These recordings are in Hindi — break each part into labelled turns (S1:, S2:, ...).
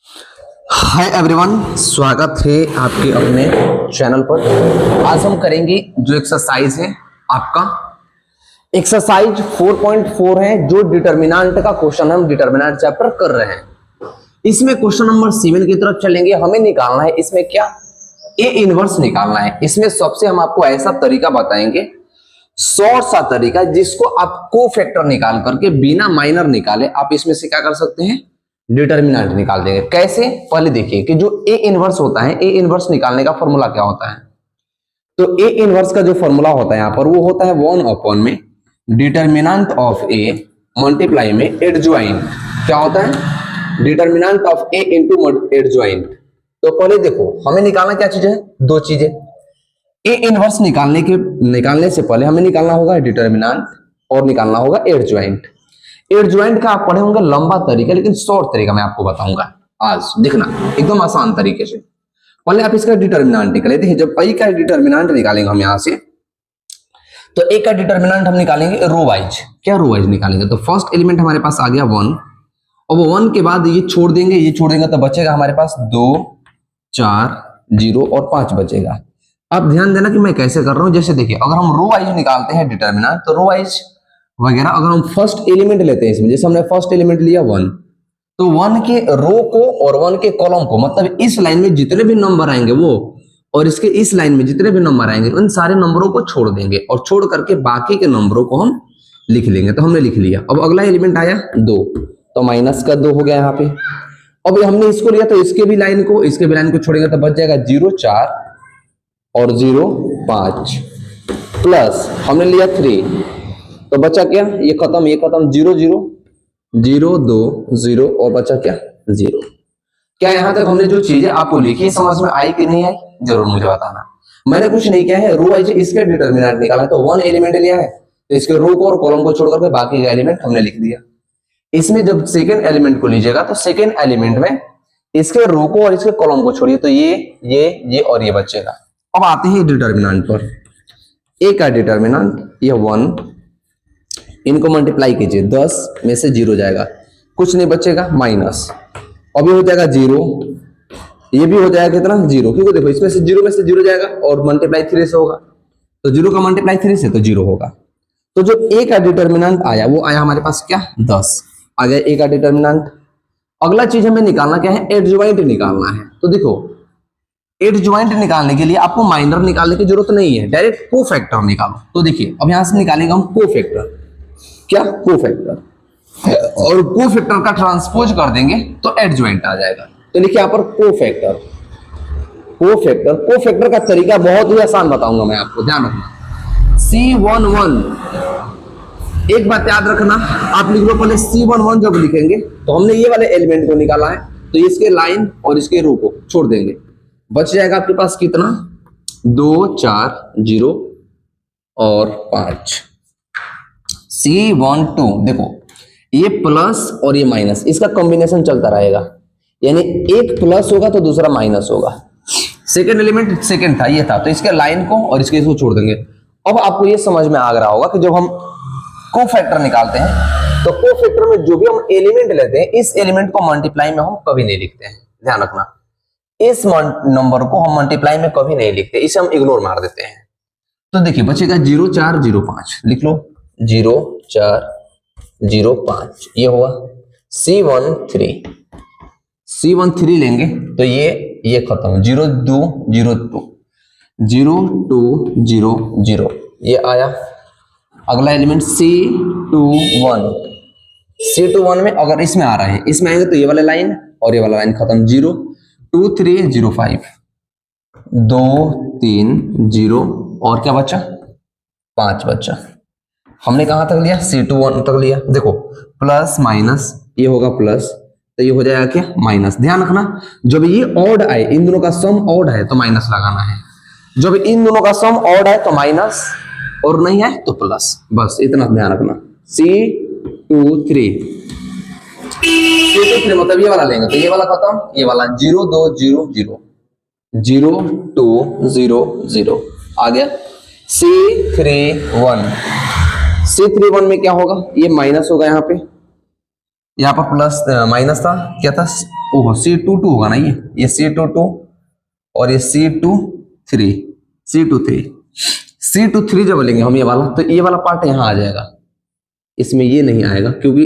S1: हाय एवरीवन, स्वागत है आपके अपने चैनल पर। आज हम करेंगे जो एक्सरसाइज है आपका एक्सरसाइज 4.4 है, जो डिटर्मिनेंट का क्वेश्चन है। हम डिटर्मिनेंट चैप्टर कर रहे हैं। इसमें क्वेश्चन नंबर 7 की तरफ चलेंगे। हमें निकालना है इसमें क्या, ए इनवर्स निकालना है। इसमें सबसे हम आपको ऐसा तरीका बताएंगे, शॉर्ट सा तरीका, जिसको आप कोफैक्टर निकाल करके बिना माइनर निकाले आप इसमें से क्या कर सकते हैं, डिटर्मिनेंट निकाल देंगे। कैसे, पहले देखिए कि जो ए इनवर्स होता है, ए इनवर्स निकालने का फॉर्मूला क्या होता है। तो ए इनवर्स का जो फॉर्मूला होता है यहाँ पर, वो होता है 1 में डिटर्मिनेंट ऑफ ए मल्टीप्लाई में एडजॉइंट। क्या होता है, determinant of A into adjoint. तो पहले देखो, हमें निकालना क्या चीज है, दो चीजें। ए इनवर्स निकालने से पहले हमें निकालना होगा डिटर्मिनेंट और निकालना होगा एडजॉइंट। एडजॉइंट का आप पढ़े होंगे लंबा तरीका, लेकिन शॉर्ट तरीका मैं आपको बताऊंगा आज। देखना एकदम आसान तरीके से। पहले आप इसका डिटर्मिनेंट निकाले। देखिए, जब ए का डिटर्मिनेंट निकालेंगे हम यहां से, तो ए का डिटर्मिनेंट हम निकालेंगे रो वाइज। क्या रो वाइज निकालेंगे, तो फर्स्ट एलिमेंट हमारे पास आ गया 1। अब 1 के बाद ये छोड़ देंगे, तो बचेगा हमारे पास 2, 4, 0 और 5 बचेगा। अब ध्यान देना कि मैं कैसे कर रहा हूं। जैसे देखिए, अगर हम रो वाइज निकालते हैं डिटर्मिनेंट, तो रो वाइज वगैरह अगर हम फर्स्ट एलिमेंट लेते हैं इसमें, जैसे हमने फर्स्ट एलिमेंट लिया 1, तो 1 के रो को और 1 के कॉलम को, मतलब इस लाइन में जितने भी नंबर आएंगे वो, और इसके इस लाइन में जितने भी नंबर आएंगे, उन सारे नंबरों को छोड़ देंगे और छोड़ करके बाकी के नंबरों को हम लिख लेंगे। तो हमने लिख लिया। अब अगला एलिमेंट आया 2, तो माइनस का 2 हो गया यहाँ पे। अब हमने इसको लिया, तो इसके भी लाइन को छोड़ेंगे, तो बच जाएगा 0, 4 और 0, 5 प्लस हमने लिया 3, तो बचा क्या, ये खत्म 0, 0, 0, 2, 0 और बचा क्या, 0। क्या यहां तक हमने जो चीजें आपको लिखी समझ में आई कि नहीं आई, जरूर मुझे बताना। मैंने कुछ नहीं किया है, रो वाइज इसके डिटर्मिनेंट निकाला है। तो 1 एलिमेंट लिया है, तो इसके रो को और कॉलम को छोड़ करके बाकी का एलिमेंट हमने लिख दिया। इसमें जब सेकेंड एलिमेंट को लीजिएगा, तो सेकेंड एलिमेंट में इसके रो को और इसके कॉलम को छोड़िए, तो ये और ये बचेगा। अब आते हैं डिटर्मिनेंट पर। ए का डिटर्मिनेंट ये 1, इनको मल्टीप्लाई कीजिए, 10 में से 0 जाएगा, कुछ नहीं बचेगा, माइनस। अब ये हो जाएगा 0, ये भी हो जाएगा कितना, 0, क्योंकि देखो इसमें से 0 जाएगा और मल्टीप्लाई 3 से होगा, तो 0 का मल्टीप्लाई 3 से तो 0 होगा। तो जो ए का डिटर्मिनेंट आया, वो आया हमारे पास क्या, 10 आ गया ए का डिटर्मिनेंट। अगला चीज हमें निकालना क्या है, एडजॉइंट निकालना है। तो देखो, एडजॉइंट निकालने के लिए आपको माइनर निकालने की जरूरत नहीं है, डायरेक्ट कोफैक्टर निकालो। तो देखिए, अब यहां से निकालेंगे हम कोफैक्टर। क्या, कोफैक्टर, और कोफैक्टर का ट्रांसपोज कर देंगे तो एडजॉइंट आ जाएगा। तो लिखिए यहाँ पर कोफैक्टर। कोफैक्टर का तरीका बहुत ही आसान बताऊंगा मैं आपको, ध्यान रखना। C11, एक बात याद रखना, आप लिख लो पहले C11। जब लिखेंगे तो हमने ये वाले एलिमेंट को निकाला है, तो इसके लाइन और इसके रो को छोड़ देंगे, बच जाएगा आपके पास कितना, 2, 4, 0 और 5। C12, देखो ये प्लस और ये माइनस, इसका कॉम्बिनेशन चलता रहेगा, यानी एक प्लस होगा तो दूसरा माइनस होगा। सेकेंड एलिमेंट सेकेंड था, ये था, तो इसके लाइन को और इसके इसको छोड़ देंगे। अब आपको ये समझ में आ रहा होगा कि जब हम कोफैक्टर निकालते हैं, तो कोफैक्टर में जो भी हम एलिमेंट लेते हैं, इस एलिमेंट को मल्टीप्लाई में हम कभी नहीं लिखते हैं, ध्यान रखना। इस नंबर को हम मल्टीप्लाई में कभी नहीं लिखते, इसे हम इग्नोर मार देते हैं। तो देखिए बचेगा 0, 4, 0, 5, लिख लो 0, 4, 0, 5, ये हुआ C13 लेंगे, तो ये खत्म, 0, 2, 0, 2, 0, 2, 0, 0, ये आया। अगला एलिमेंट C21 में अगर इसमें आ रहा है, इसमें आएंगे तो ये वाला लाइन और ये वाला लाइन खत्म, 0, 2, 3, 0, 5, 2, 3, 0 और क्या बचा, 5 बचा। हमने कहां तक लिया, C21 तक लिया। देखो प्लस माइनस, ये होगा प्लस, तो ये हो जाएगा क्या, माइनस। ध्यान रखना, जब ये ऑड आए, इन दोनों का सम ऑड है तो माइनस लगाना है, जब इन दोनों का सम ऑड है तो माइनस, और नहीं है तो प्लस, बस इतना ध्यान रखना। C23 मतलब ये वाला लेंगे, तो ये वाला खत्म, ये वाला 0, 2, 0, 0, 0, 2, 0, 0 आ गया। C31 में क्या होगा, ये माइनस होगा, यहाँ पर प्लस माइनस था, क्या था ओहो C22 होगा ना, ये C22 और ये C23, C23 जब लेंगे हम ये वाला, तो ये वाला पार्ट यहाँ आ जाएगा, इसमें ये नहीं आएगा क्योंकि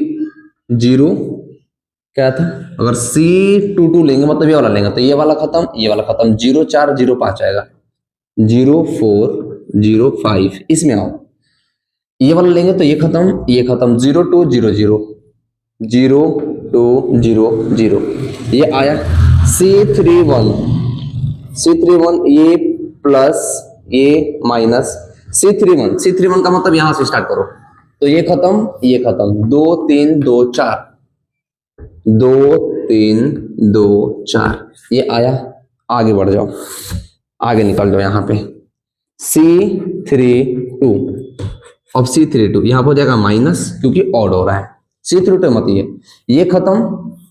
S1: जीरो क्या था, अगर C22 लेंगे मतलब ये वाला लेंगे तो ये वाला खत्म, ये वाला खत्म, 0 4 0 5 आएगा, 0 4 0 5, इसमें आओ, ये वाला लेंगे तो ये खत्म, 0 2 0 0 0 2 0 0, ये आया C31, ये प्लस ये माइनस C31 का मतलब यहां से स्टार्ट करो, तो ये खत्म, 2 3 2 4, 2 3 2 4, ये आया, आगे बढ़ जाओ, आगे निकल जाओ, यहाँ पे C32, अब C32 यहाँ पर हो जाएगा माइनस क्योंकि ऑड हो रहा है, C32 मत ये खत्म,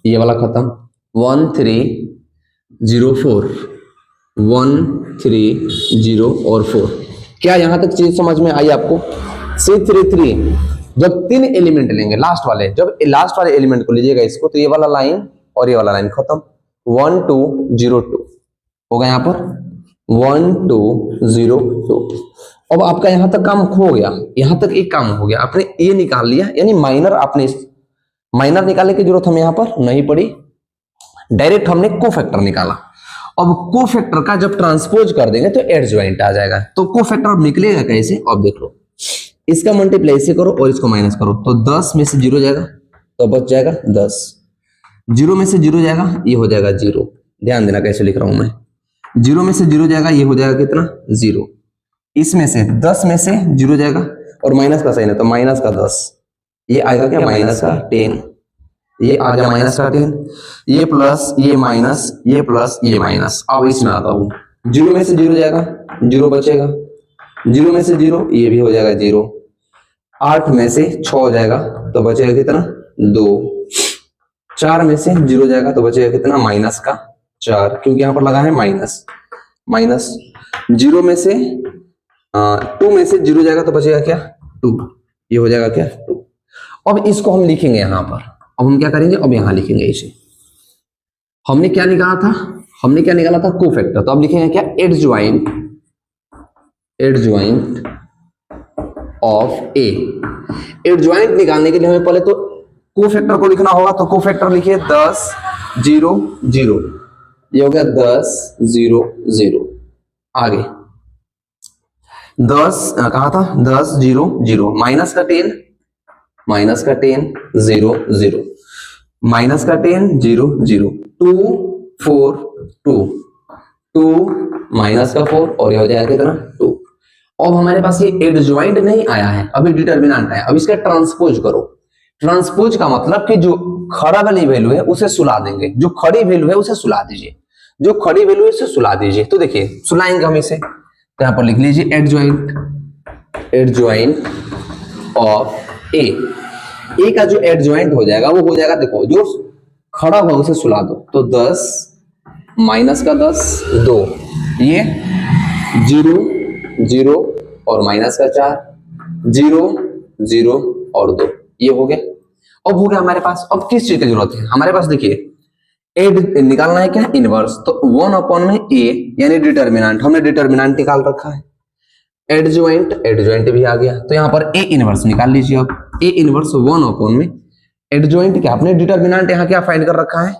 S1: ये वाला खत्म, 1 3 0 4, 1 3 0 और 4, क्या यहाँ तक चीज समझ में आई आपको? C33 जब 3 एलिमेंट लेंगे लास्ट वाले, जब लास्ट वाले एलिमेंट को लीजिएगा इसको, तो ये वाला लाइन और ये वाला लाइन खत्म, 1 2 0 2 होगा, यहाँ पर 1 2 0 2। अब आपका यहां तक काम हो गया, यहां तक एक काम हो गया, आपने ये निकाल लिया, यानी माइनर, आपने माइनर निकालने की जरूरत हमें यहां पर नहीं पड़ी, डायरेक्ट हमने कोफैक्टर निकाला। अब कोफैक्टर का जब ट्रांसपोज कर देंगे तो एडजॉइंट आ जाएगा, तो कोफैक्टर अब निकलेगा कैसे? अब देख लो, इसका मल्टीप्लाई से करो और इसको माइनस करो, तो 10 में से 0 जाएगा तो बच जाएगा 10, 0 में से 0 जाएगा, ये हो जाएगा 0, ध्यान देना कैसे लिख रहा हूं मैं, 0 में से 0 जाएगा, ये हो जाएगा कितना 0, इसमें से 10 में से 0 जाएगा और माइनस का साइन है तो माइनस का 10, ये आएगा क्या माइनस का 10, ये आ गया माइनस का 10, ये प्लस ये माइनस, ये प्लस ये माइनस। अब इसमें आता हूं, 0 में से 0 जाएगा, 0 बचेगा, 0 में से 0, ये भी हो जाएगा 0, 8 में से 6 हो जाएगा तो बचेगा कितना 2, 4 में से 0 जाएगा तो बचेगा कितना माइनस का 4, क्योंकि यहाँ पर लगा है माइनस, 0 में से 2 में से 0 जाएगा तो बचेगा क्या 2, ये हो जाएगा क्या 2। अब इसको हम लिखेंगे यहाँ पर, अब हम क्या करेंगे, अब यहाँ लिखेंगे इसे, हमने क्या निकाला था कोफैक्टर, तो अब लिखेंगे क्या एडजॉइंट ऑफ ए। एडजॉइंट निकालने के लिए हमें पहले तो कोफैक्टर को लिखना होगा, तो कोफैक्टर लिखिए 10 0 0, ये हो गया 10 0 0, आगे 10 कहा था 10 0 0, माइनस का 10 0 0, माइनस का 10 0 0, 2 4 2 2, माइनस का 4 और ये हो जाएगा कितना 2। अब हमारे पास ये एडजॉइंट नहीं आया है, अभी डिटरमिनेंट आया, अब इसका ट्रांसपोज करो। ट्रांसपोज का मतलब कि जो खड़ा वाली वैल्यू है उसे सुला देंगे, जो खड़ी वैल्यू है उसे सुला दीजिए, जो खड़ी वैल्यू है उसे सुला दीजिए। तो देखिए सुलाएंगे हम इसे, तो यहां पर लिख लीजिए एडजॉइंट ऑफ ए। ए का जो एडजॉइंट हो जाएगा वो हो जाएगा, देखो जो खड़ा हुआ उसे सुला दो, तो 10 माइनस का 10 2, ये 0 0 और माइनस का 4, 0 0 और 2, ये हो गया। अब हो गया हमारे पास, अब किस चीज की जरूरत है हमारे पास, देखिए एड निकालना है क्या इनवर्स, तो 1 अपॉन में ए यानी डिटरमिनेंट, हमने डिटरमिनेंट निकाल रखा है, एडजॉइंट भी आ गया, तो यहां पर ए इनवर्स निकाल लीजिए। अब ए इनवर्स 1 अपॉन में एडजॉइंट क्या, आपने डिटरमिनेंट यहां क्या फाइंड कर रखा है,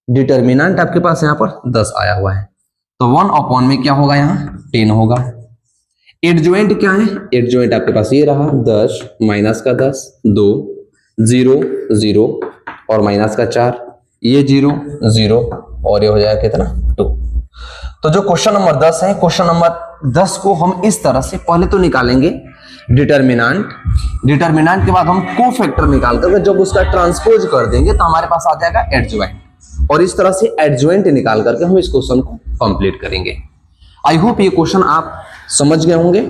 S1: डिटरमिनेंट आपके पास यहां पर 10 आया हुआ है, तो 1 अपॉन में क्या होगा यहाँ 10 होगा। एडजॉइंट क्या है, एडजॉइंट आपके पास ये रहा 10 माइनस का 10 2 0 0 और माइनस का 4, ये 0 0 और ये हो जाएगा कितना 2। तो जो क्वेश्चन नंबर 10 है, क्वेश्चन नंबर 10 को हम इस तरह से पहले तो निकालेंगे डिटरमिनेंट के बाद हम कोफैक्टर निकाल कर जब उसका ट्रांसपोज कर देंगे तो हमारे पास आ जाएगा एडजॉइंट, और इस तरह से एडजॉइंट निकाल करके हम इस क्वेश्चन को कंप्लीट करेंगे। आई होप ये क्वेश्चन आप समझ गए होंगे।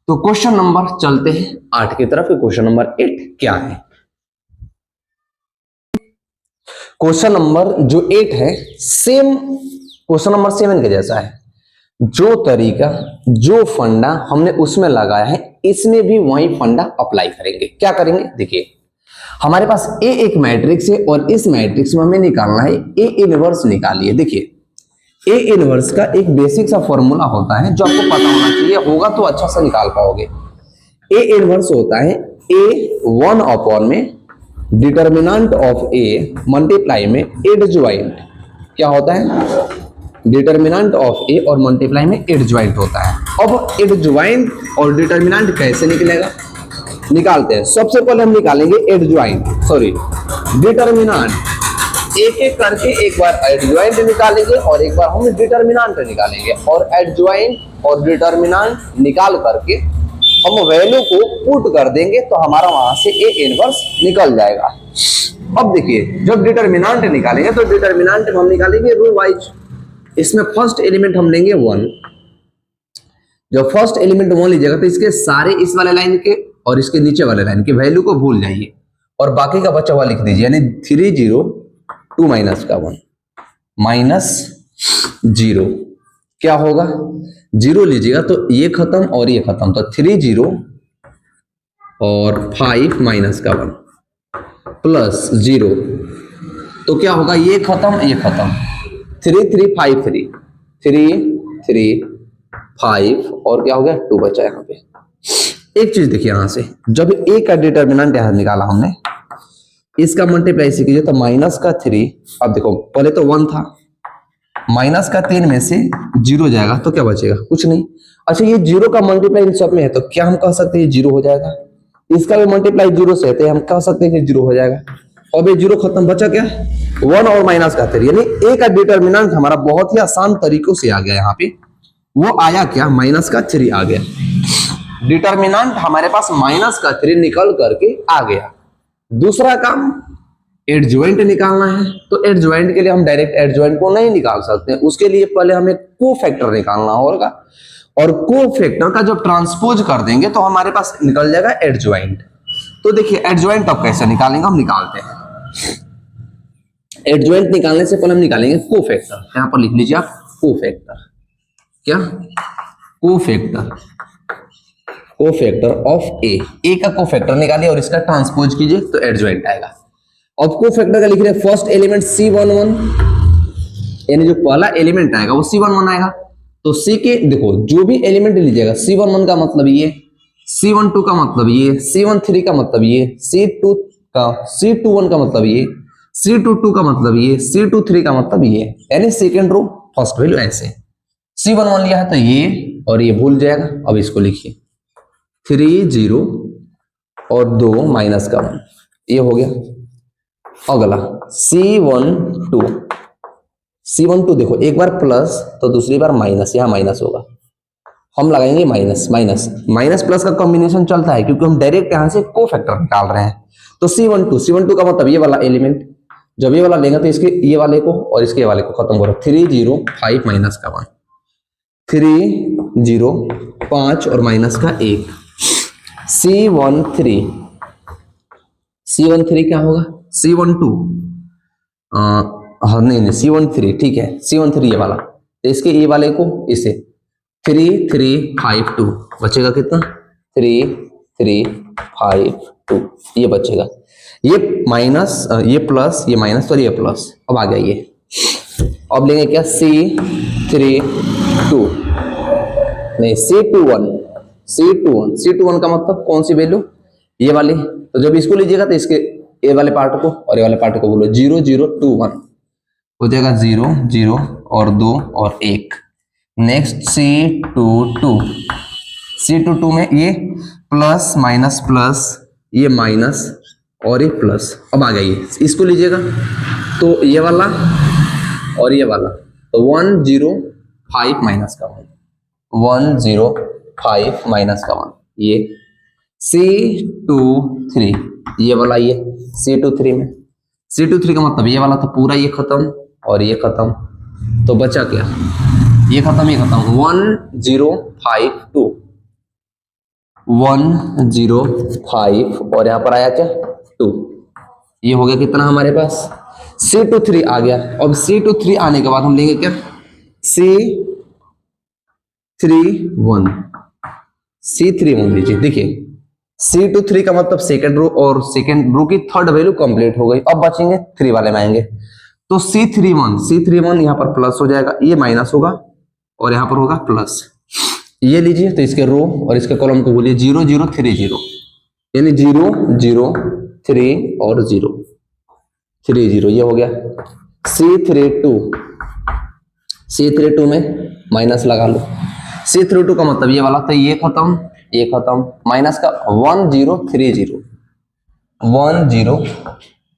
S1: तो क्वेश्चन नंबर चलते हैं 8 की तरफ। क्वेश्चन नंबर 8 क्या है, क्वेश्चन नंबर जो 8 है सेम क्वेश्चन नंबर 7 के जैसा है, जो तरीका जो फंडा हमने उसमें लगाया है इसमें भी वही फंडा अप्लाई करेंगे। क्या करेंगे देखिए, हमारे पास ए एक मैट्रिक्स है और इस मैट्रिक्स में हमें निकालना है ए इनवर्स। निकालिए। देखिए ए इनवर्स का एक बेसिक सा फॉर्मूला होता है जो आपको पता होना चाहिए, होगा तो अच्छा सा निकाल पाओगे। ए इनवर्स होता है ए 1 अपॉन में डिटर्मिनेंट ऑफ ए मल्टीप्लाई में एडजॉइंट। क्या होता है? डिटर्मिनेंट ऑफ ए और मल्टीप्लाई में एडजॉइंट होता है। अब एडजॉइंट और डिटर्मिनेंट कैसे निकलेगा, निकालते हैं। सबसे पहले हम निकालेंगे डिटर्मिनेंट। एक एक करके एक बार एडजॉइंट निकालेंगे और एक बार हम डिटर्मिनेंट निकालेंगे, और एडजॉइंट और डिटर्मिनेंट निकाल करके हम वैल्यू को पुट कर देंगे तो हमारा वहां से ए इनवर्स निकल जाएगा। अब देखिए जब डिटर्मिनेंट निकालेंगे तो डिटर्मिनेंट हम निकालेंगे रो वाइज। इसमें फर्स्ट एलिमेंट हम लेंगे 1। जब फर्स्ट एलिमेंट 1 लीजिएगा तो इसके सारे इस वाले लाइन के और इसके नीचे वाले लाइन की वैल्यू को भूल जाइए और बाकी का बचा हुआ लिख दीजिए, यानी 3 0 2 माइनस का 1 माइनस 0। क्या होगा? 0 लीजिएगा तो ये खत्म और ये खत्म, तो 3 0 और 5 माइनस का 1 प्लस 0, तो क्या होगा? ये खत्म ये खत्म, 3 3 5 3 3 3 5 और क्या हो गया 2 बचा यहाँ पे। एक चीज देखिए यहां से, जब ए का डिटर्मिनेंट यहां निकाला हमने, इसका मल्टीप्लाई से कीजिए तो माइनस का 3। अब देखो पहले तो 1 था, माइनस का 3 में से 0 जाएगा तो क्या बचेगा? कुछ नहीं। अच्छा ये 0 का मल्टीप्लाई इन सब में है तो क्या हम कह सकते हैं 0 हो जाएगा? इसका भी मल्टीप्लाई 0 से है तो हम कह सकते हैं कि 0 हो जाएगा। अब ये 0 खत्म, बचा क्या? 1 और माइनस का 3, यानी ए का डिटर्मिनेंट हमारा बहुत ही आसान तरीकों से आ गया। यहाँ पे वो आया क्या? माइनस का 3 आ गया। डिटर्मिनेंट हमारे पास माइनस का 3 निकल करके आ गया। दूसरा काम एडजॉइंट निकालना है, तो एडजॉइंट के लिए हम डायरेक्ट एडजॉइंट को नहीं निकाल सकते, उसके लिए पहले हमें कोफैक्टर निकालना होगा, और कोफैक्टर का जब ट्रांसपोज कर देंगे तो हमारे पास निकल जाएगा एडजॉइंट। तो देखिए एडजॉइंट अब कैसे निकालेंगे, हम निकालते हैं। एडजॉइंट निकालने से पहले हम निकालेंगे कोफैक्टर। यहां पर लिख लीजिए आप कोफैक्टर। क्या? कोफैक्टर, कोफैक्टर ऑफ ए का कोफैक्टर निकालिए और इसका ट्रांसपोज कीजिए तो एडजॉइंट आएगा। अब कोफैक्टर का लिख रहे हैं फर्स्ट एलिमेंट C11, यानी जो पहला एलिमेंट आएगा वो C11 आएगा। तो C के देखो जो भी एलिमेंट लीजिएगा, C11 का मतलब ये, C12 का मतलब ये, C13 का मतलब ये, C21 का मतलब ये, C22 का मतलब ये, C23 का मतलब ये, यानी सेकेंड रो फर्स्ट वैल्यू ऐसे। C11 लिया है तो ये और ये भूल जाएगा। अब इसको लिखिए 3 0 और 2 माइनस का 1, ये हो गया। अगला C12 देखो एक बार प्लस तो दूसरी बार माइनस, यहाँ माइनस होगा, हम लगाएंगे माइनस माइनस माइनस प्लस का कॉम्बिनेशन चलता है क्योंकि हम डायरेक्ट यहाँ से कोफैक्टर निकाल रहे हैं। तो C12 का मतलब ये वाला एलिमेंट, जब ये वाला लेंगे तो इसके ये वाले को और इसके वाले को खत्म करो, 3 0 5 माइनस का 1, 3 0 5 और माइनस का 1। C13 क्या होगा? C12 हाँ नहीं C13 ठीक है, C13 ये वाला, तो इसके ये वाले को इसे 3 3 5 2 बचेगा कितना? 3 3 5 2 ये बचेगा। ये माइनस ये प्लस ये माइनस और ये प्लस, अब आ गया ये। अब लेंगे क्या? C32 नहीं C21 का मतलब कौन सी वैल्यू? ये वाली। तो जब इसको लीजिएगा तो इसके ये वाले पार्ट को और ये वाले पार्ट को बोलो 0 0 2 1 हो जाएगा, 0 0 और 2 और 1। नेक्स्ट C22 में ये प्लस माइनस प्लस, ये माइनस और ये प्लस। अब आ गया ये, इसको लीजिएगा तो ये वाला और ये वाला, तो 1 0 5 माइनस का 1, 1 0 5 माइनस का 1, ये C23 ये वाला, ये C23 में C23 का मतलब ये वाला, तो पूरा ये खत्म और ये खत्म, तो बचा क्या? ये खत्म ये खत्म, 1 0 5 2 1 0 5 और यहां पर आया क्या? 2। ये हो गया कितना हमारे पास? C23 आ गया। अब C23 आने के बाद हम लेंगे क्या? C31 लीजिए। देखिए C2 3 का मतलब सेकंड रो, और सेकंड रो की थर्ड वैल्यू कंप्लीट हो गई। अब बचेंगे 3 वाले में आएंगे, तो C31 यहाँ पर प्लस हो जाएगा, ये माइनस होगा और यहाँ पर होगा प्लस। ये लीजिए, तो इसके रो और इसके कॉलम को बोलिए 0 0 3 0, यानी 0 0 3 और 0 3 0, ये हो गया। C32 में माइनस लगा लो, C32 का मतलब ये वाला, तो ये खत्म, ये खत्म, माइनस का 1 0 3 0 1 0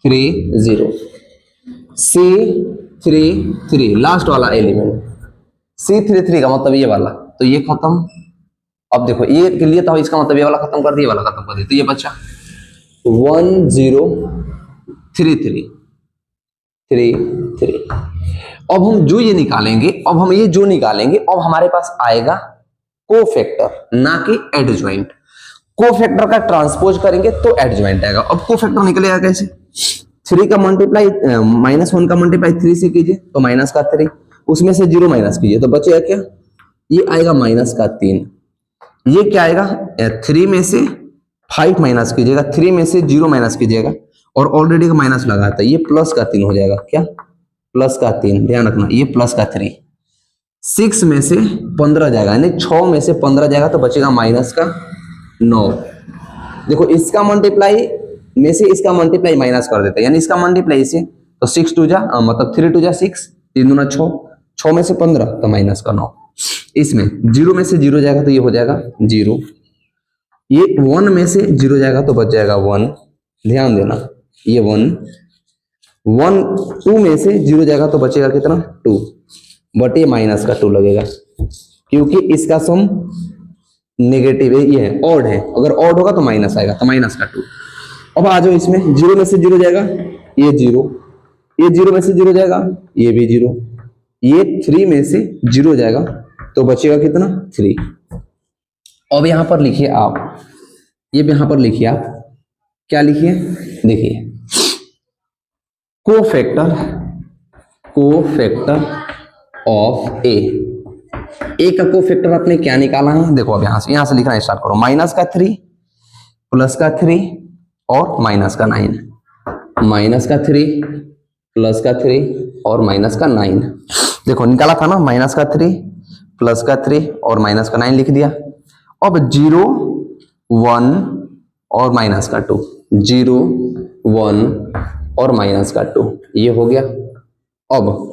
S1: 3 0, C33 लास्ट वाला एलिमेंट, C33 का मतलब ये वाला, तो ये खत्म। अब देखो ये के लिए, तो इसका मतलब ये वाला खत्म कर दिया, वाला खत्म कर दिया, तो ये बचा 1 0 3 3 3 3। अब हम जो ये निकालेंगे, अब हमारे पास आएगा कोफैक्टर, ना कि एडजॉइंट। कोफैक्टर का ट्रांसपोज करेंगे तो एडजॉइंट आएगा। अब कोफैक्टर निकलेगा कैसे? 3 का मल्टीप्लाई -1 का मल्टीप्लाई 3 से कीजिए तो माइनस का 3, उसमें से 0 माइनस कीजिए तो बचेगा क्या? ये आएगा माइनस का 3। ये क्या आएगा? 3 में से 5 माइनस कीजिएगा, 3 में से 0 माइनस कीजिएगा, और ऑलरेडी का माइनस लगा था, ये प्लस का 3 हो जाएगा। क्या? प्लस का 3, ध्यान रखना, ये प्लस का 3। 6 में से 15 जाएगा, यानी 6 में से 15 जाएगा तो बचेगा माइनस का 9। देखो इसका मल्टीप्लाई में से इसका मल्टीप्लाई माइनस कर देते हैं, यानी इसका मल्टीप्लाई इसे, तो 6 2 जा मतलब 3 2 जा 6, 3 दूना 6, 6 में से 15 तो माइनस का 9। इसमें 0 में से 0 जाएगा तो ये हो जाएगा 0, ये 1 में से 0 जाएगा तो बच जाएगा 1, ध्यान देना, ये 1 2 में से 0 जाएगा तो बचेगा कितना? 2, बट ये माइनस का 2 लगेगा, क्योंकि इसका सम नेगेटिव है, ये है ऑड है, अगर ऑड होगा तो माइनस आएगा, तो माइनस का 2। अब आ जाओ इसमें, 0 में से 0 जाएगा, ये 0, ये 0 में से 0 जाएगा, ये भी 0, ये 3 में से 0 जाएगा तो बचेगा कितना? 3। अब यहां पर लिखिए आप, ये यहां पर लिखिए आप, क्या लिखिए? देखिए कोफैक्टर ऑफ ए का कोफैक्टर आपने क्या निकाला है? देखो अब यहां से लिखना स्टार्ट करो, माइनस का 3, प्लस का 3 और माइनस का 9, माइनस का 3, प्लस का 3 और माइनस का 9। देखो निकाला था ना, माइनस का 3, प्लस का 3 और माइनस का 9 लिख दिया। अब 0 1 और माइनस का 2, 0 1 और माइनस का 2, ये हो गया। अब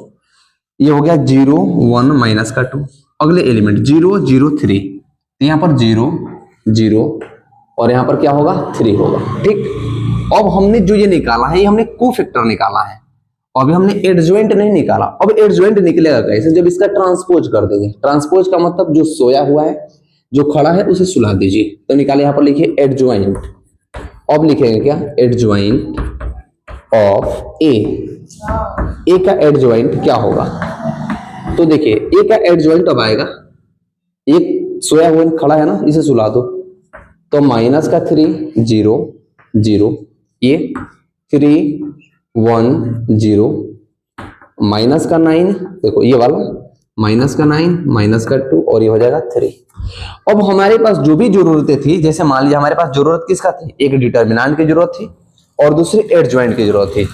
S1: ये हो गया 0 1 माइनस का 2। अगले एलिमेंट 0 0 3, यहाँ पर 0 0 और यहाँ पर क्या होगा? 3 होगा। ठीक, अब हमने जो ये निकाला है, ये हमने कोफैक्टर निकाला है, अभी हमने एडजॉइंट नहीं निकाला। अब एडजॉइंट निकलेगा कैसे? जब इसका ट्रांसपोज कर देंगे। ट्रांसपोज का मतलब जो सोया हुआ है, जो खड़ा है, उसे सुला दीजिए। तो निकाले, यहाँ पर लिखिए एडजॉइंट। अब लिखेंगे क्या? एडजॉइंट ऑफ ए का एडजॉइंट क्या होगा? तो देखिए ए का एडजॉइंट अब आएगा, एक सोया हुआ खड़ा है ना, इसे सुला दो, तो माइनस का 3 0 0, ये 3 1 0, माइनस का 9, देखो ये वाला माइनस का 9, माइनस का 2 और ये हो जाएगा 3। अब हमारे पास जो भी जरूरतें थी, जैसे मान लिया हमारे पास जरूरत किसका थी? एक डिटर्मिनेंट की जरूरत थी और दूसरी एडजॉइंट की जरूरत थी,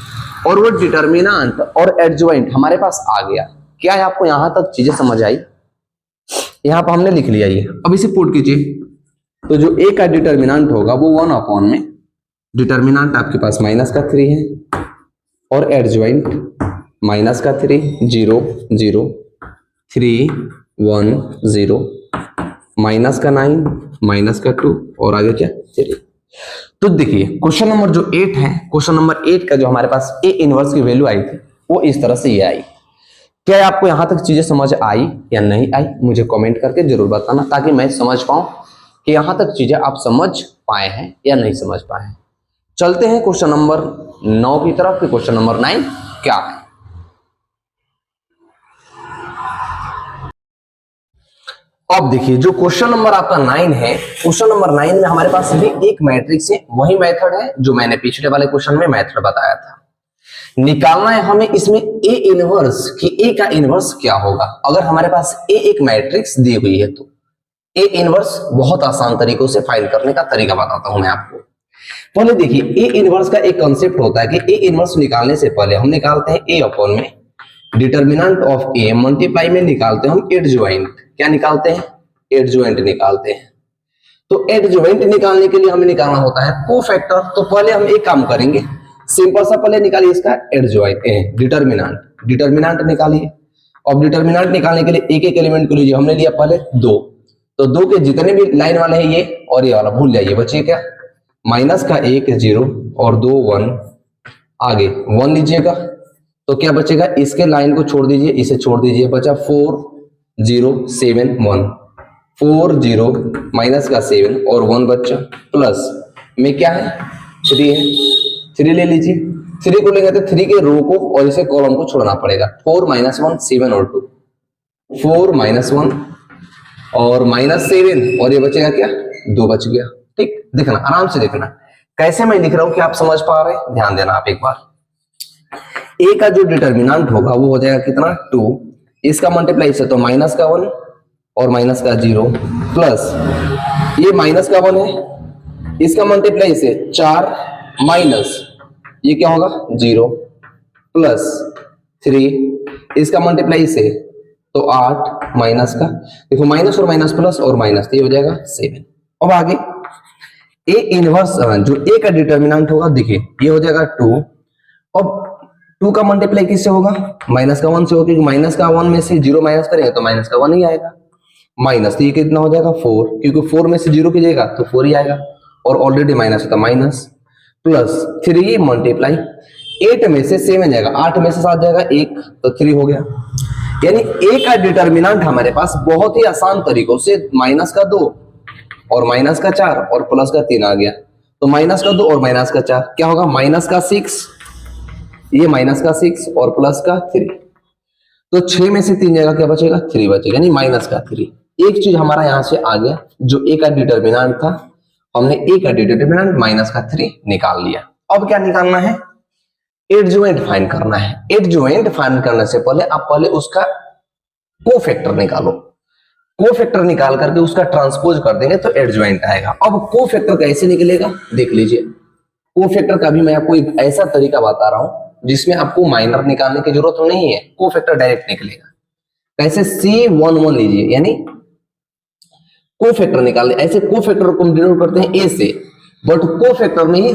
S1: और वो डिटर्मिनेंट और एडजॉइंट हमारे पास आ गया। क्या है, आपको यहां तक चीजें समझ आई? यहां पर हमने लिख लिया ये। अब इसे पुट कीजिए, तो जो ए का डिटर्मिनेंट होगा वो 1 अपॉन में, डिटर्मिनेंट आपके पास माइनस का 3 है और एडजॉइंट माइनस का 3 0 0 3 1 0, माइनस का 9, माइनस का 2 और आगे क्या? 3। तो देखिए क्वेश्चन नंबर जो 8 है, क्वेश्चन नंबर 8 का जो हमारे पास ए इनवर्स की वैल्यू आई थी, वो इस तरह से ये आई। क्या आपको यहां तक चीजें समझ आई या नहीं आई? मुझे कमेंट करके जरूर बताना, ताकि मैं समझ पाऊं कि यहां तक चीजें आप समझ पाए हैं या नहीं समझ पाए हैं। चलते हैं क्वेश्चन नंबर 9 की तरफ, कि क्वेश्चन नंबर 9 क्या है। अब देखिए जो क्वेश्चन नंबर आपका 9 है, क्वेश्चन नंबर 9 में हमारे पास भी एक मैट्रिक्स है, वही मेथड है जो मैंने पिछले वाले क्वेश्चन में मेथड बताया था। निकालना है हमें इसमें ए इनवर्स, कि ए का इनवर्स क्या होगा अगर हमारे पास ए एक मैट्रिक्स दी हुई है। तो ए इनवर्स बहुत आसान तरीकों से फाइंड करने का तरीका बताता हूं मैं आपको। पहले देखिए, ए इनवर्स का एक कंसेप्ट होता है कि ए इनवर्स निकालने से पहले हम निकालते हैं ए अपॉन में डिटर्मिनेंट ऑफ ए, मल्टीप्लाई में निकालते हैं हम एडजॉइंट। क्या निकालते हैं? एडजॉइंट निकालते हैं। तो एडजॉइंट निकालने के लिए हमें निकालना होता है कोफैक्टर। तो पहले हम एक काम करेंगे, सिंपल सा पहले निकालिए इसका एडजॉइंट डिटर्मिनेंट, डिटर्मिनेंट निकालिए। अब डिटर्मिनेंट निकालने के लिए एक एक एलिमेंट को लीजिए। हमने लिया पहले 2, तो 2 के जितने भी लाइन वाले हैं ये और ये वाला भूल जाइए, बचिए क्या? माइनस का 1 0 और 2 1, आगे 1 लीजिएगा तो क्या बचेगा? इसके लाइन को छोड़ दीजिए, इसे छोड़ दीजिए, बचा 4 0 7 1, 4 0 माइनस का 7 और 1 बच्चा, प्लस में क्या है 3 है, 3 ले लीजिए। 3 को लेंगे तो 3 के रो को और इसे कॉलम को छोड़ना पड़ेगा। 4 - 1 7 और 2, 4 - 1 और -7 और ये बचेगा क्या? 2 बच गया। ठीक, देखना आराम से देखना कैसे मैं लिख रहा हूं कि आप समझ पा रहे हैं। ध्यान देना आप एक बार। ए का जो डिटर्मिनेंट होगा वो हो जाएगा कितना? 2, इसका मल्टीप्लाई से तो माइनस का 1 और माइनस का 0, प्लस ये माइनस का 1 है, इसका मल्टीप्लाई से 4 माइनस ये क्या होगा? 0, प्लस 3 इसका मल्टीप्लाई से तो 8 माइनस का, देखो माइनस और माइनस प्लस और माइनस, तो ये हो जाएगा 7। अब आगे ए इनवर्स जो ए का डिटर्मिनेंट होगा, देखिए ये हो जाएगा 2। अब 2 का मल्टीप्लाई किससे होगा? माइनस का 1 से होगा, क्योंकि माइनस का 1 में से 0 माइनस करेंगे तो माइनस का 1 ही आएगा। माइनस तो ये कितना हो जाएगा? 4, क्योंकि 4 में से 0 कीजिएगा तो 4 ही आएगा, और ऑलरेडी माइनस होता माइनस, प्लस 3 मल्टीप्लाई 8 में से 7 जाएगा, 8 में से 7 जाएगा 1, तो 3 हो गया। यानी ए का डिटर्मिनेंट हमारे पास बहुत ही आसान तरीकों से माइनस का 2 और माइनस का 4 और प्लस का 3 आ गया। तो माइनस का 2 और माइनस का 4 क्या होगा? माइनस का 6, ये माइनस का 6 और प्लस का 3, तो 6 में से 3 जाएगा, क्या बचेगा? 3 बचेगा, यानी माइनस का 3। एक चीज हमारा यहां से आ गया, जो ए का डिटर्मिनेंट था, हमने ए का डिटर्मिनेंट माइनस का 3 निकाल लिया। अब क्या निकालना है? एडजॉइंट फाइंड करना है। एडजॉइंट फाइंड करने से पहले आप पहले उसका कोफैक्टर निकालो। कोफैक्टर निकाल करके उसका ट्रांसपोज कर देंगे तो एडजॉइंट आएगा। अब कोफैक्टर कैसे निकलेगा देख लीजिए। कोफैक्टर का भी मैं आपको एक ऐसा तरीका बता रहा हूं जिसमें आपको माइनर निकालने की जरूरत नहीं है, कोफैक्टर डायरेक्ट निकलेगा। कैसे? C11 लीजिए, यानी कोफैक्टर निकाल, ऐसे कोफैक्टर को डिनोट करते हैं ए से, बट कोफैक्टर में ही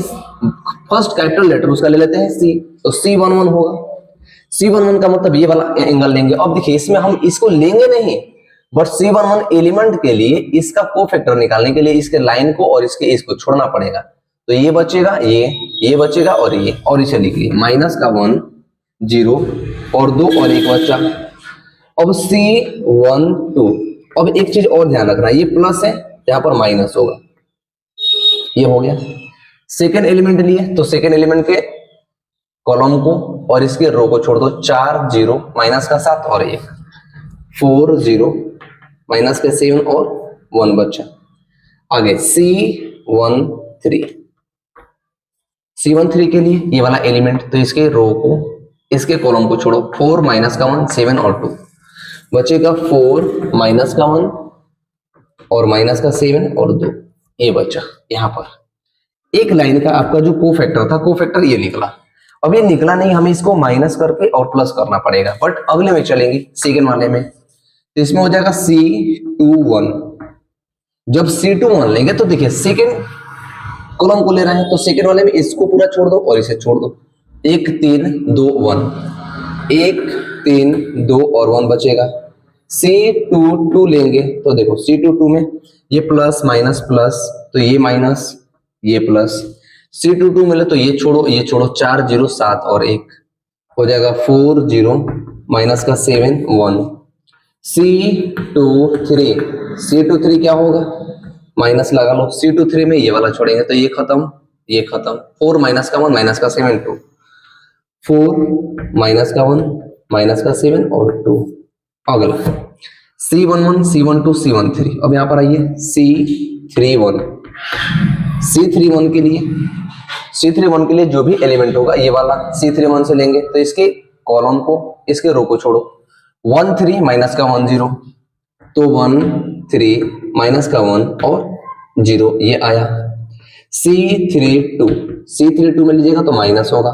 S1: फर्स्ट कैपिटल लेटर उसका ले लेते हैं C, तो C11 होगा। C11 का मतलब ये वाला एंगल लेंगे। अब देखिए इसमें हम इसको लेंगे नहीं, बट C11 एलिमेंट के लिए इसका कोफैक्टर निकालने के लिए इसके लाइन को और इसके इसको छोड़ना पड़ेगा। तो ये बचेगा, ये बचेगा और ये, और इसे लिखिए माइनस का 1 0 और 2 और 1 बचा। अब C12, अब एक चीज और ध्यान रखना, ये प्लस है, यहाँ पर माइनस होगा, ये हो गया। सेकेंड एलिमेंट लिए तो सेकेंड एलिमेंट के कॉलम को और इसके रो को छोड़ दो। 4 0 माइनस का 7 और 1, 4 0 माइनस का 7 और 1 बचा। आगे C13 के लिए ये वाला एलिमेंट, तो इसके रो को इसके कॉलम को छोड़ो। 4 माइनस का 1 7 और 2 बचेगा, 4 माइनस का 1 और माइनस का 7 और 2, ये बचा। यहाँ पर एक लाइन का आपका जो कोफैक्टर था, कोफैक्टर ये निकला। अब ये निकला नहीं, हमें इसको माइनस करके और प्लस करना पड़ेगा, बट अगले में चलेंगे, सेकेंड वाले में। तो इसमें हो जाएगा C21। जब C21 लेंगे तो देखिए सेकेंड कॉलम को ले रहे हैं, तो सेकेंड वाले में इसको पूरा छोड़ दो और इसे छोड़ दो। 1 3 2 1, 1 3 2 और 1 बचेगा। C22 लेंगे तो देखो C22 में ये प्लस माइनस प्लस, तो ये माइनस ये प्लस। C22 मिले तो ये छोड़ो 4 0 7 और 1 हो जाएगा। 4 0 माइनस का 7 1। C23 क्या होगा? माइनस लगा लो। C23 में ये वाला छोड़ेंगे तो ये खत्म, ये खत्म। 4 माइनस का 1 माइनस का 7 2, 4 माइनस का 1 माइनस का 7 और 2। अगला C11 C12 C13। अब यहाँ पर आइए C31 के लिए जो भी एलिमेंट होगा ये वाला C31 से लेंगे, तो इसके कॉलम को इसके रो को छोड़ो। 1 3 माइनस का 1 0, तो 1 3 माइनस का 1 और 0 ये आया। C32 में लीजिएगा तो माइनस होगा।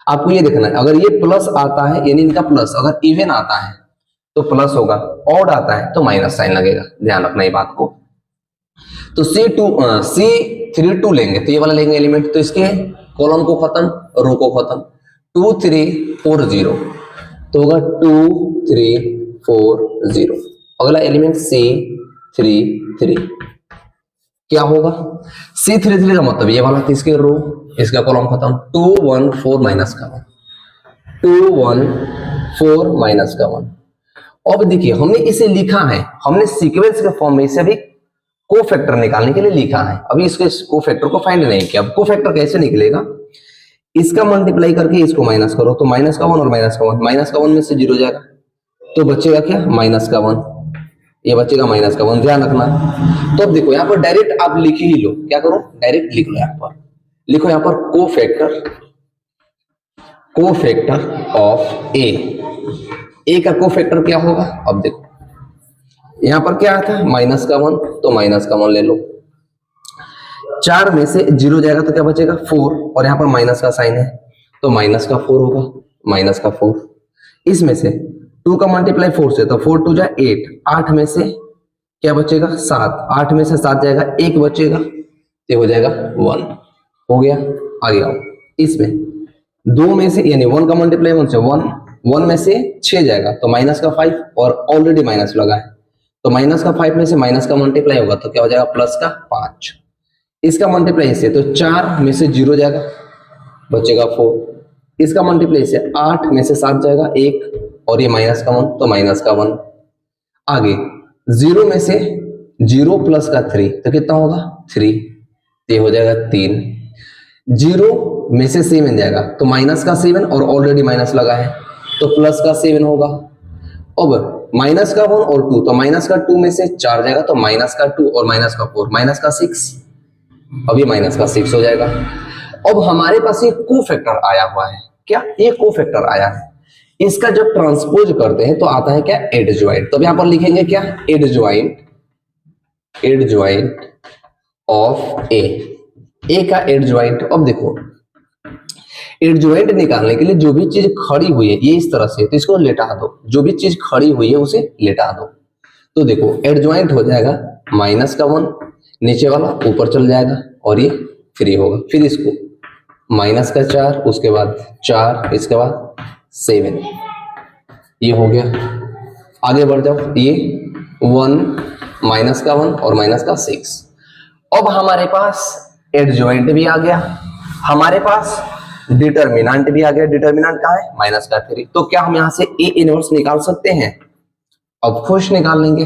S1: आपको ये देखना है, अगर ये प्लस आता है यानी इनका प्लस, अगर इवन आता है तो प्लस होगा, ऑड आता है तो माइनस साइन लगेगा, ध्यान रखना ये बात को। तो C32 लेंगे तो ये वाला लेंगे एलिमेंट, तो इसके कॉलम को खत्म, रो को खत्म, 2 3 4 0 तो होगा 2 3 4 0। अगला एलिमेंट C33 क्या होगा, C33 का मतलब ये वाला, तो इसके रो, इसका कॉलम खत्म, 2 1 4 माइनस का 1, 2 1 4 माइनस का 1। अब देखिए हमने इसे लिखा है, हमने सीक्वेंस के फॉर्म में इसे भी कोफैक्टर निकालने के लिए लिखा है, अभी इसके कोफैक्टर को फाइंड नहीं किया। अब कोफैक्टर कैसे निकलेगा, इसका मल्टीप्लाई करके इसको माइनस करो तो माइनस का 1 और माइनस का 1, माइनस का 1 में से 0 जाएगा तो बचेगा क्या, माइनस का 1, ये बचेगा माइनस का 1, ध्यान रखना। तो अब देखो यहाँ पर डायरेक्ट आप लिख ही लो, क्या करो डायरेक्ट लिख लो, यहाँ पर लिखो, यहाँ पर कोफैक्टर ऑफ ए का कोफैक्टर क्या होगा। अब देखो यहाँ पर क्या आता, माइनस का 1 तो माइनस का 1 ले लो, 4 में से 0 जाएगा तो क्या बचेगा 4, और यहाँ पर माइनस का साइन है तो माइनस का 4 होगा, माइनस का 4। इसमें से 2 का मल्टीप्लाई 4 से तो 4 2 जा 8, 8 में से क्या बचेगा 7, 8 में से 7 जाएगा, 1 बचेगा, ये हो जाएगा 1, हो गया। आगे आओ, इसमें 2 में से यानी 1 का मल्टीप्लाई 1 से 1 में से 6 जाएगा तो माइनस का 5, और ऑलरेडी माइनस लगा है तो माइनस का 5 में से माइनस का मल्टीप्लाई होगा तो क्या हो जाएगा प्लस का 5। इसका मल्टीप्लाई से तो 4 में से 0 जाएगा, बचेगा 4। इसका मल्टीप्लाई से 8 में से 7 जाएगा 1, और ये माइनस का 1 तो माइनस का 1। आगे 0 में से 0 प्लस का 3 तो कितना होगा 3, ये हो जाएगा 3। 0 में से 7 जाएगा तो माइनस का 7, और ऑलरेडी माइनस लगा है तो प्लस का 7 होगा। अब माइनस का 1 और 2 तो माइनस का 2 में से 4 जाएगा तो माइनस का 2 और माइनस का 4, माइनस का 6, अभी माइनस का 6 हो जाएगा। अब हमारे पास ये कोफैक्टर आया हुआ है, क्या ये कोफैक्टर आया है, इसका जब ट्रांसपोज करते हैं तो आता है क्या एडजॉइंट। तो यहाँ पर लिखेंगे क्या एडजॉइंट ऑफ ए का एडजॉइंट। अब देखो एडजॉइंट निकालने के लिए जो भी चीज खड़ी हुई है ये इस तरह से, तो इसको लेटा दो, जो भी चीज खड़ी हुई है उसे लेटा दो। तो देखो एडजॉइंट हो जाएगा माइनस का 1, नीचे वाला ऊपर चल जाएगा और ये फ्री होगा, फिर इसको माइनस का 4, उसके बाद 4, इसके बाद 7, ये हो गया। आगे बढ़ जाओ, ये 1 माइनस का 1 और माइनस का 6। अब हमारे पास एडजॉइंट भी आ गया, हमारे पास डिटर्मिनेंट भी आ गया। डिटर्मिनेंट कहाँ है, माइनस का 3। तो क्या हम यहाँ से ए इनवर्स निकाल सकते हैं, ऑफ कोर्स निकाल लेंगे।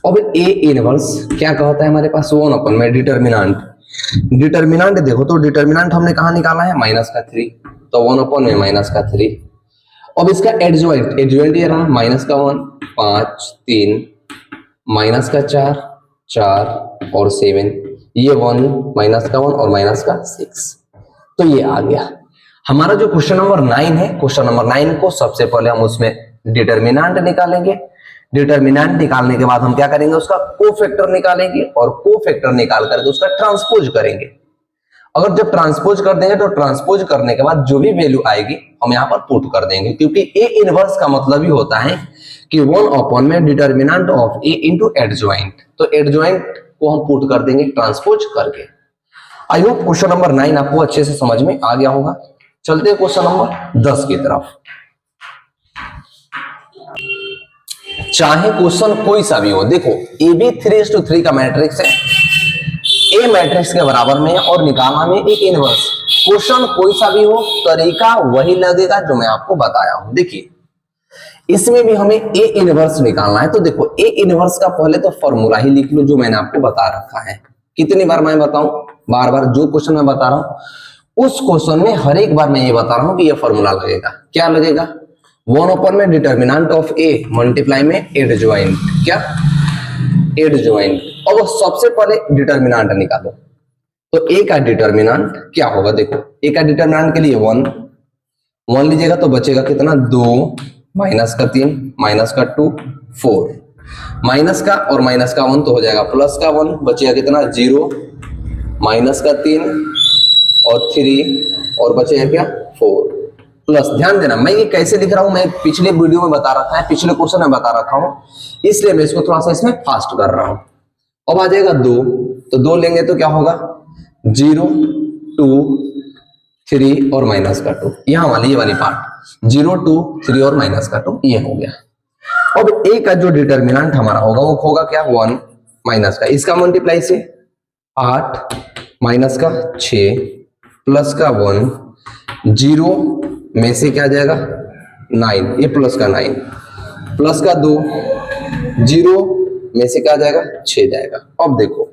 S1: अब ए इनवर्स क्या कहता है हमारे पास 1 में डिटर्मिनेंट। डिटर्मिनेंट देखो तो डिटर्मिनेंट हमने कहाँ निकाला है, माइनस का 3, तो 1 में माइनस का 3। अब इसका एडजॉइंट ये रहा माइनस का 1 5 3, माइनस का 4 4 और 7, ये 1 माइनस का 1 और माइनस का 6, तो ये आ गया हमारा जो क्वेश्चन नंबर 9 है। क्वेश्चन नंबर 9 को सबसे पहले हम उसमें डिटर्मिनेंट निकालेंगे, डिटर्मिनेंट निकालने के बाद हम क्या करेंगे, उसका कोफैक्टर निकालेंगे, और कोफैक्टर निकाल करके उसका ट्रांसपोज करेंगे। अगर जब ट्रांसपोज कर देंगे तो ट्रांसपोज करने के बाद जो भी वैल्यू आएगी हम यहाँ पर पुट कर देंगे, क्योंकि ए इनवर्स का मतलब ही होता है कि 1 में determinant of A into adjoint. तो एडजॉइंट को हम पुट कर देंगे ट्रांसपोज करके। आई होप क्वेश्चन नंबर 9 आपको अच्छे से समझ में आ गया होगा। चलते हैं क्वेश्चन नंबर 10 की तरफ। चाहे क्वेश्चन कोई सा भी हो, देखो ए बी 3:3 का मैट्रिक्स है, ए मैट्रिक्स के बराबर में और निकालना में एक इनवर्स। क्वेश्चन कोई सा भी हो, तरीका वही लगेगा जो मैं आपको बताया हूं। देखिए इसमें भी हमें ए इनवर्स निकालना है, तो देखो ए इनवर्स का पहले तो फॉर्मूला ही लिख लो जो मैंने आपको बता रखा है। कितनी बार मैं बताऊं, बार बार जो क्वेश्चन मैं बता रहा हूं उस क्वेश्चन में हर एक बार मैं ये बता रहा हूं कि ये फॉर्मूला लगेगा। क्या लगेगा, 1 में डिटर्मिनेंट ऑफ ए मल्टीप्लाई में एडजॉइंट, क्या एडजॉइंट। अब सबसे पहले डिटर्मिनेंट निकालो, तो ए का डिटर्मिनेंट क्या होगा, देखो ए का डिटर्मिनेंट के लिए 1 लीजिएगा तो बचेगा कितना 2 माइनस का 3 माइनस का 2 4, माइनस का और माइनस का 1 तो हो जाएगा प्लस का 1, बचेगा कितना 0, माइनस का 3 और 3 और बचेगा क्या 4 प्लस। ध्यान देना मैं ये कैसे लिख रहा हूं, मैं पिछले वीडियो में बता रखा है, पिछले क्वेश्चन में बता रखा हूं, इसलिए मैं इसको थोड़ा सा इसमें फास्ट कर रहा हूं। अब आ जाएगा 2, तो 2 लेंगे तो क्या होगा 0, 2, 3 और माइनस का 2, यहां वाली ये वाली पार्ट 0, 2, 3 और माइनस का 2 ये हो गया। अब a का जो डिटर्मिनेंट हमारा होगा वो होगा क्या 1 माइनस का, इसका मल्टीप्लाई से 8 माइनस का 6 प्लस का 1, 0 में से क्या जाएगा 9, ये प्लस का 9 प्लस का 2, 0 में से क्या जाएगा 6 जाएगा। अब देखो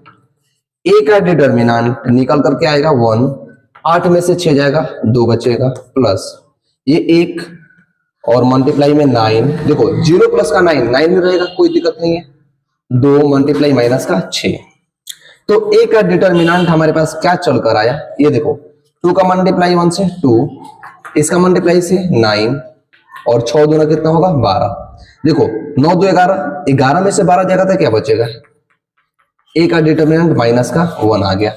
S1: a का डिटर्मिनेंट निकल करके आएगा 1, 8 में से 6 जाएगा 2 बचेगा प्लस ये 1 और मल्टीप्लाई में 9, देखो 0 प्लस का 9 9 में रहेगा कोई दिक्कत नहीं है, 2 मल्टीप्लाई माइनस का 6। तो a का डिटर्मिनेंट हमारे पास क्या चल कर आया, ये देखो 2 का मल्टीप्लाई 1 से 2, इसका मल्टीप्लाई से 9 और 6 दूना कितना होगा 12। देखो 9 2 11, 11 में से 12 जाएगा तो क्या बचेगा, a का डिटर्मिनेंट माइनस का 1 आ गया,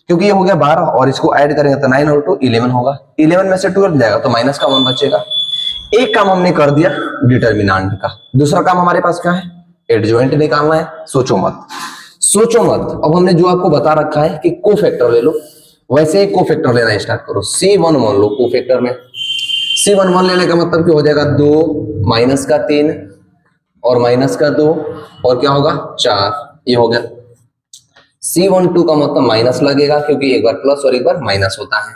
S1: क्योंकि ये हो गया 12 और इसको ऐड करेंगे तो 9 और 2 11 होगा, 11 में से 12 जाएगा तो माइनस का 1 बचेगा। एक काम हमने कर दिया डिटर्मिनेंट का, दूसरा काम हमारे पास क्या है एडजॉइंट निकालना है। सोचो मत, सोचो मत। अब हमने जो आपको बता रखा है कि कोफैक्टर ले लो, वैसे ही कोफैक्टर लेना स्टार्ट करो। C11 लो कोफैक्टर में, C11 लेने का मतलब क्या हो जाएगा 2 माइनस का 3 और माइनस का 2 और क्या होगा 4, ये हो गया। C12 का मतलब माइनस लगेगा क्योंकि एक बार प्लस और एक बार माइनस होता है,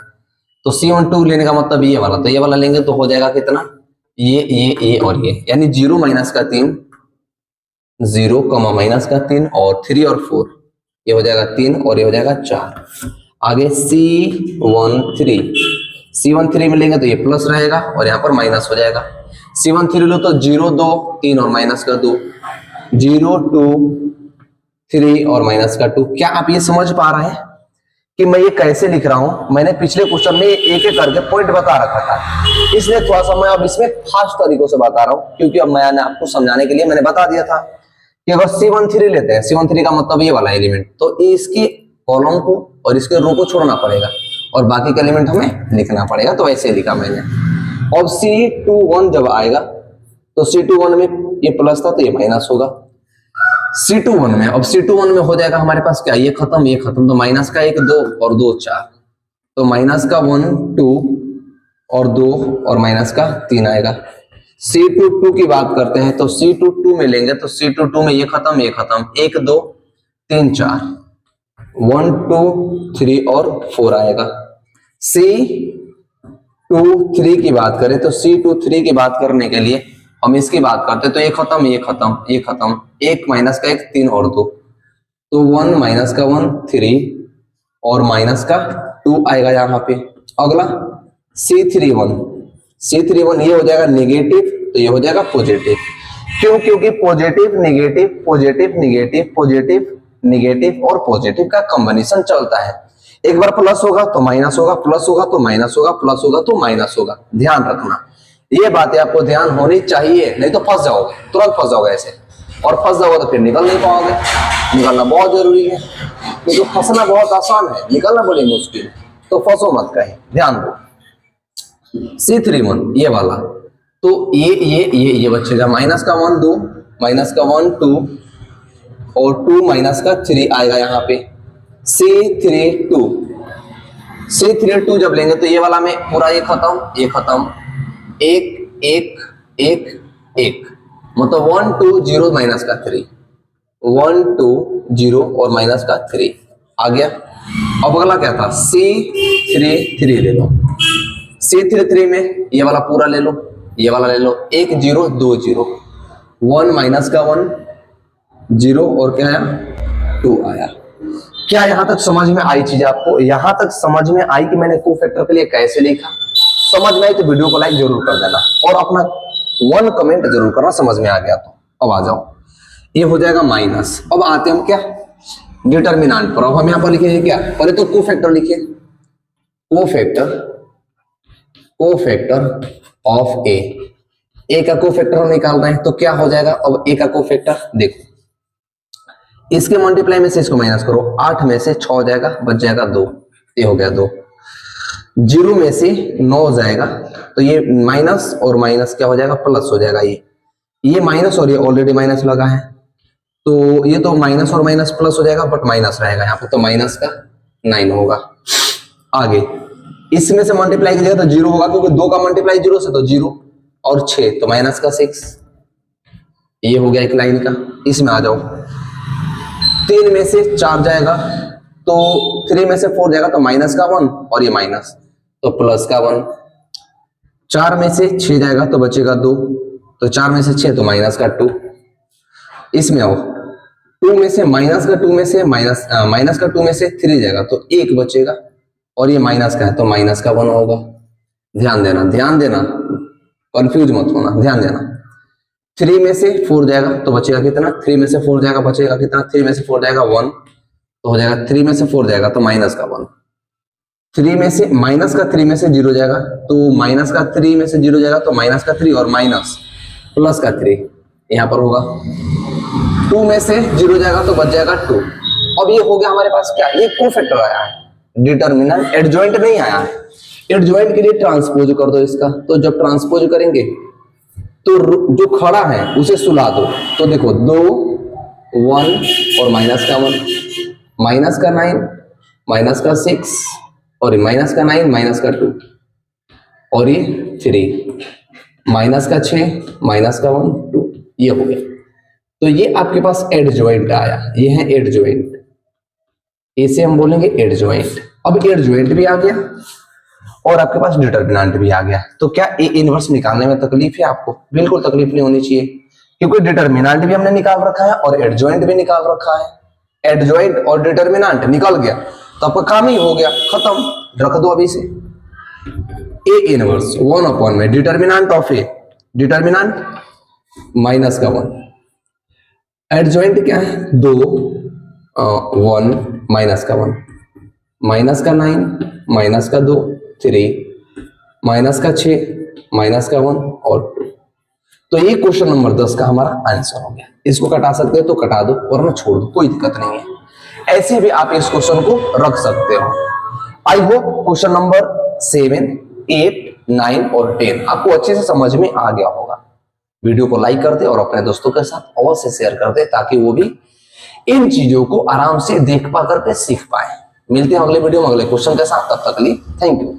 S1: तो C12 लेने का मतलब ये वाला, तो ये वाला लेंगे तो हो जाएगा कितना ये और ये, यानी 0 माइनस का 3, 0 कमा माइनस का 3 और 3 और 4, ये हो जाएगा 3 और ये हो जाएगा 4। आगे C13 में लेंगे तो ये प्लस रहेगा और यहाँ पर माइनस हो जाएगा। C13 लो तो 0 2 3 और माइनस का 2, 0 2 3 और माइनस का 2। क्या आप ये समझ पा रहे हैं कि मैं ये कैसे लिख रहा हूं? मैंने पिछले क्वेश्चन में एक एक करके पॉइंट बता रखा था, इसलिए थोड़ा सा मैं अब इसमें फास्ट तरीकों से बता रहा हूं, क्योंकि अब मैंने आपको समझाने के लिए मैंने बता दिया था कि अगर C13 लेते हैं, C13 का मतलब ये वाला एलिमेंट, तो इसकी कॉलम को और इसके रो को छोड़ना पड़ेगा और बाकी का एलिमेंट हमें लिखना पड़ेगा, तो ऐसे लिखा मैंने। अब C21 जब आएगा तो C21 में ये प्लस था तो ये माइनस होगा। C21 में, अब C21 में हो जाएगा हमारे पास क्या, ये खत्म, तो माइनस का 1 2 और 2 4, तो माइनस का 1 2 और 2 और माइनस का 3 आएगा। C22 की बात करते हैं तो C22 में लेंगे तो C22 में ये खत्म 1 2 3 4, 1 2 3 और 4 आएगा। C23 की बात करें तो C23 की बात करने के लिए हम इसकी बात करते हैं तो ये खत्म, 1 माइनस का 1 3 और 2, तो 1 माइनस का 1 3 और माइनस का 2 आएगा यहाँ पे। अगला C31 ये हो जाएगा नेगेटिव, तो ये हो जाएगा पॉजिटिव। क्यों? क्योंकि positive negative positive negative positive negative और पॉजिटिव का कॉम्बिनेशन चलता है। एक बार प्लस होगा तो माइनस होगा, प्लस होगा तो माइनस होगा, प्लस होगा तो माइनस होगा। ध्यान रखना, ये बातें आपको ध्यान होनी चाहिए, नहीं तो फंस जाओगे, तुरंत फंस जाओगे ऐसे, और फंस जाओगे तो फिर निकल नहीं पाओगे। निकलना बहुत जरूरी है, क्योंकि फंसना बहुत आसान है, निकलना बड़ी मुश्किल, तो फंसो मत कहीं, ध्यान दो। C31 ये वाला, तो ये बचेगा माइनस का 1 2 माइनस का 1 2 और 2 माइनस का 3 आएगा यहाँ पे। C32 जब लेंगे तो ये वाला में पूरा ये खत्म 1 मतलब 1 2 0 माइनस का 3, 1 2 0 और माइनस का 3 आ गया। अब अगला क्या था, C33 ले लो। C33 में ये वाला पूरा ले लो, ये वाला ले लो, 1 0 2 0, 1 माइनस का 1 0 और क्या आया 2 आया। क्या यहां तक समझ में आई चीज आपको? यहां तक समझ में आई कि मैंने कोफैक्टर के लिए कैसे लिखा? समझ में आई तो वीडियो को लाइक जरूर कर देना और अपना 1 कमेंट जरूर करना समझ में आ गया तो। अब आ जाओ, ये हो जाएगा माइनस। अब आते हम क्या डिटर्मिनेंट पर। अब हम यहां पर लिखेंगे क्या, पहले तो कोफैक्टर लिखिए, कोफैक्टर ऑफ ए। ए का कोफैक्टर हम निकाल रहे हैं, तो क्या हो जाएगा अब ए का कोफैक्टर, देखो इसके मल्टीप्लाई में से इसको माइनस करो, 8 में से 6 हो जाएगा, बच जाएगा 2, ये हो गया 2। 0 में से 9 हो जाएगा, तो ये माइनस और माइनस क्या हो जाएगा, प्लस हो जाएगा। ये माइनस और ये ऑलरेडी माइनस लगा है, तो ये तो माइनस और माइनस प्लस हो जाएगा, बट माइनस रहेगा यहाँ पे, तो माइनस का 9 होगा। आगे इसमें से मल्टीप्लाई कीजिएगा तो 0 होगा, क्योंकि 2 का मल्टीप्लाई 0 से, तो 0 और 6 तो माइनस का 6, ये हो गया एक लाइन का। इसमें आ जाओ, 3 में से 4 जाएगा, तो 3 में से 4 जाएगा, तो माइनस का 1 और ये माइनस, तो प्लस का 1। 4 में से 6 जाएगा तो बचेगा 2, तो 4 में से 6 तो माइनस का 2। इसमें आओ, 2 में से माइनस का 2 में से माइनस का 2 में से 3 जाएगा, तो 1 बचेगा, और ये माइनस का है तो माइनस का 1 होगा। ध्यान देना, ध्यान देना, कंफ्यूज मत होना, ध्यान देना। 3 में से 4 जाएगा तो बचेगा कितना, 3 में से 4 जाएगा बचेगा कितना, 3 में से 4 जाएगा 1, तो हो जाएगा 3 में से 4 जाएगा तो माइनस का 1। 3 में से माइनस का 3 में से 0 जाएगा, तो माइनस का 3 में से 0 जाएगा, तो माइनस का 3 और माइनस प्लस का 3 यहाँ पर होगा। 2 में से 0 जाएगा तो बच जाएगा 2। अब ये हो गया हमारे पास क्या, ये कोफैक्टर आया है, डिटर्मिनेंट, एडजॉइंट नहीं आया है। एडजॉइंट के लिए ट्रांसपोज कर दो इसका, तो जब ट्रांसपोज करेंगे तो जो खड़ा है उसे सुला दो, तो देखो 2 1 और माइनस का 1, माइनस का 9 माइनस का 6 और माइनस का 9 माइनस का 2 और ये 3 माइनस का 6 माइनस का 1 2, ये हो गया। तो ये आपके पास एडजॉइंट आया, ये है एडजॉइंट, इसे हम बोलेंगे एडजॉइंट। अब एडजॉइंट भी आ गया और आपके पास डिटर्मिनेंट भी आ गया, तो क्या ए इनवर्स निकालने में तकलीफ है आपको? बिल्कुल तकलीफ नहीं होनी चाहिए, क्योंकि डिटर्मिनेंट भी हमने निकाल रखा है और एडजॉइंट भी निकाल रखा है। एडजॉइंट और डिटर्मिनेंट निकल गया तो आपका काम ही हो गया, खत्म, रख दो अभी से। ए इनवर्स 1 अपॉन में determinant of A, determinant minus का 1, एडजॉइंट क्या है 2 1 माइनस का 1, माइनस का 9 माइनस का 2 3 माइनस का 6 माइनस का 1 और 2। तो ये क्वेश्चन नंबर 10 का हमारा आंसर हो गया। इसको कटा सकते हो तो कटा दो, वरना छोड़ दो, कोई दिक्कत नहीं है। ऐसे भी आप इस क्वेश्चन को रख सकते हो। आई होप क्वेश्चन नंबर 7 8 9 और 10 आपको अच्छे से समझ में आ गया होगा। वीडियो को लाइक कर दे और अपने दोस्तों के साथ अवश्य शेयर कर दे, ताकि वो भी इन चीजों को आराम से देख पा करके सीख पाए। मिलते हैं अगले वीडियो में अगले क्वेश्चन के साथ, तब तक के लिए थैंक यू।